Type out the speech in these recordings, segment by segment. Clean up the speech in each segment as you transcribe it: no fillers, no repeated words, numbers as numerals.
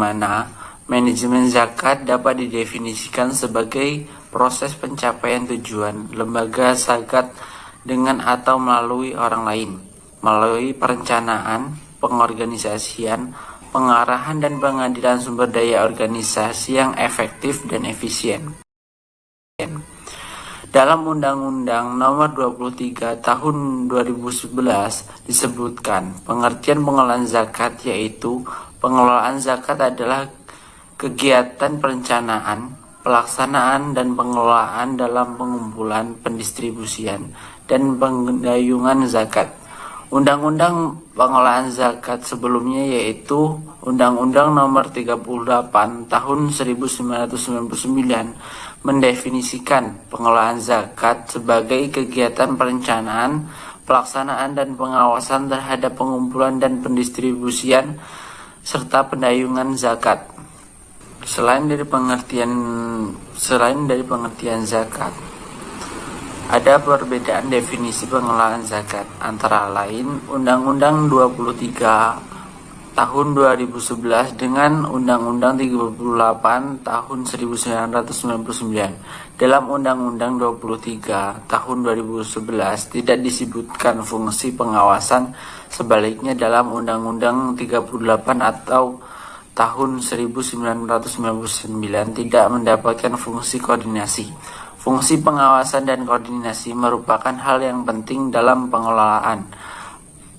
mana manajemen zakat dapat didefinisikan sebagai proses pencapaian tujuan lembaga zakat dengan atau melalui orang lain, melalui perencanaan, pengorganisasian, pengarahan dan pengadilan sumber daya organisasi yang efektif dan efisien. Dalam Undang-Undang Nomor 23 Tahun 2011 disebutkan pengertian pengelolaan zakat, yaitu pengelolaan zakat adalah kegiatan perencanaan, pelaksanaan dan pengelolaan dalam pengumpulan, pendistribusian, dan pendayungan zakat. Undang-undang pengelolaan zakat sebelumnya yaitu Undang-Undang Nomor 38 Tahun 1999 mendefinisikan pengelolaan zakat sebagai kegiatan perencanaan, pelaksanaan dan pengawasan terhadap pengumpulan dan pendistribusian serta pendayungan zakat. Selain dari pengertian zakat, ada perbedaan definisi pengelolaan zakat, antara lain Undang-Undang 23 Tahun 2011 dengan Undang-Undang 38 Tahun 1999. Dalam Undang-Undang 23 Tahun 2011 tidak disebutkan fungsi pengawasan, sebaliknya dalam Undang-Undang 38 atau Tahun 1999 tidak mendapatkan fungsi koordinasi. Fungsi pengawasan dan koordinasi merupakan hal yang penting dalam pengelolaan.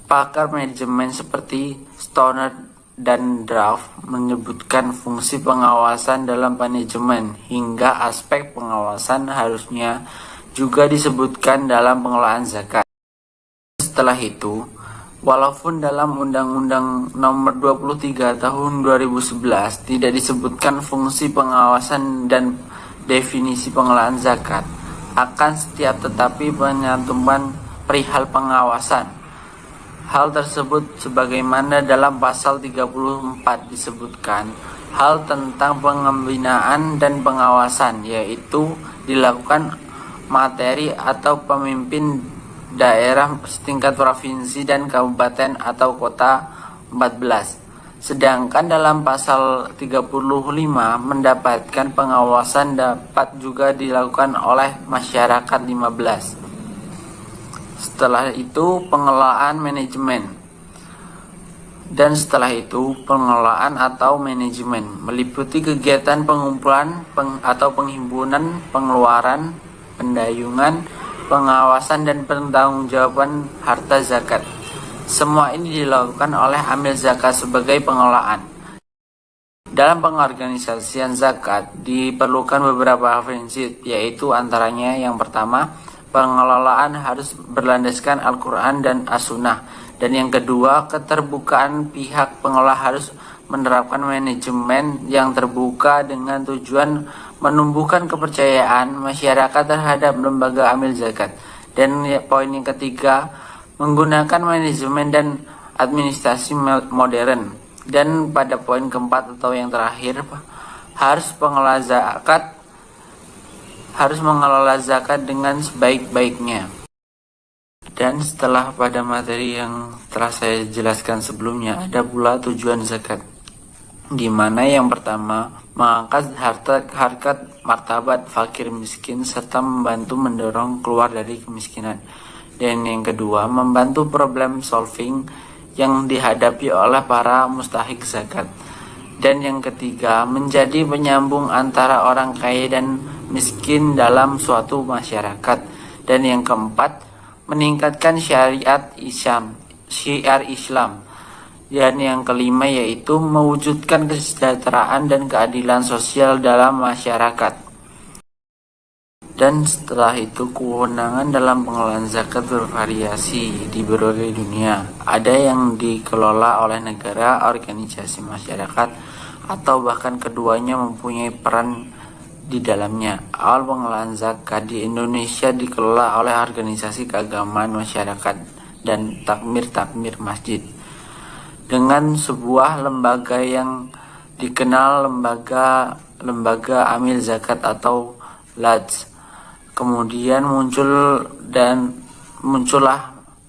Pakar manajemen seperti Stoner dan Draft menyebutkan fungsi pengawasan dalam manajemen hingga aspek pengawasan harusnya juga disebutkan dalam pengelolaan zakat. Setelah itu, walaupun dalam Undang-Undang Nomor 23 Tahun 2011 tidak disebutkan fungsi pengawasan dan definisi pengelolaan zakat, akan setiap tetapi penyantuman perihal pengawasan. Hal tersebut sebagaimana dalam pasal 34 disebutkan hal tentang pembinaan dan pengawasan, yaitu dilakukan materi atau pemimpin daerah setingkat provinsi dan kabupaten atau kota 14. Sedangkan dalam pasal 35 mendapatkan pengawasan dapat juga dilakukan oleh masyarakat 15. Setelah itu pengelolaan manajemen. Dan setelah itu pengelolaan atau manajemen meliputi kegiatan pengumpulan atau penghimpunan, pengeluaran, pendayungan, pengawasan dan pertanggungjawaban harta zakat. Semua ini dilakukan oleh amil zakat sebagai pengelolaan. Dalam pengorganisasian zakat diperlukan beberapa prinsip, yaitu antaranya yang pertama, pengelolaan harus berlandaskan Al-Quran dan As-Sunnah. Dan yang kedua, keterbukaan pihak pengelola harus menerapkan manajemen yang terbuka dengan tujuan menumbuhkan kepercayaan masyarakat terhadap lembaga amil zakat. Dan poin yang ketiga, menggunakan manajemen dan administrasi modern. Dan pada poin keempat atau yang terakhir, harus mengelola zakat dengan sebaik-baiknya. Dan setelah pada materi yang telah saya jelaskan sebelumnya, ada pula tujuan zakat, di mana yang pertama mengangkat harkat martabat fakir miskin serta membantu mendorong keluar dari kemiskinan. Dan yang kedua, membantu problem solving yang dihadapi oleh para mustahik zakat. Dan yang ketiga, menjadi penyambung antara orang kaya dan miskin dalam suatu masyarakat. Dan yang keempat, meningkatkan syiar Islam. Dan yang kelima yaitu mewujudkan kesejahteraan dan keadilan sosial dalam masyarakat. Dan setelah itu, kewenangan dalam pengelolaan zakat bervariasi di berbagai dunia. Ada yang dikelola oleh negara, organisasi masyarakat, atau bahkan keduanya mempunyai peran di dalamnya. Awal pengelolaan zakat di Indonesia dikelola oleh organisasi keagamaan masyarakat dan takmir masjid, dengan sebuah lembaga yang dikenal lembaga amil zakat atau LADZ. Kemudian muncullah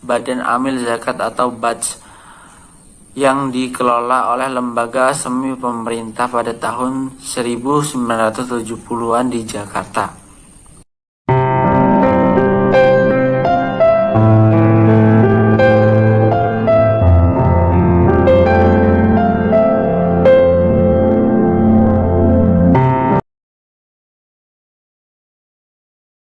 Badan Amil Zakat atau BADZ. yang dikelola oleh lembaga semi pemerintah pada tahun 1970-an di Jakarta.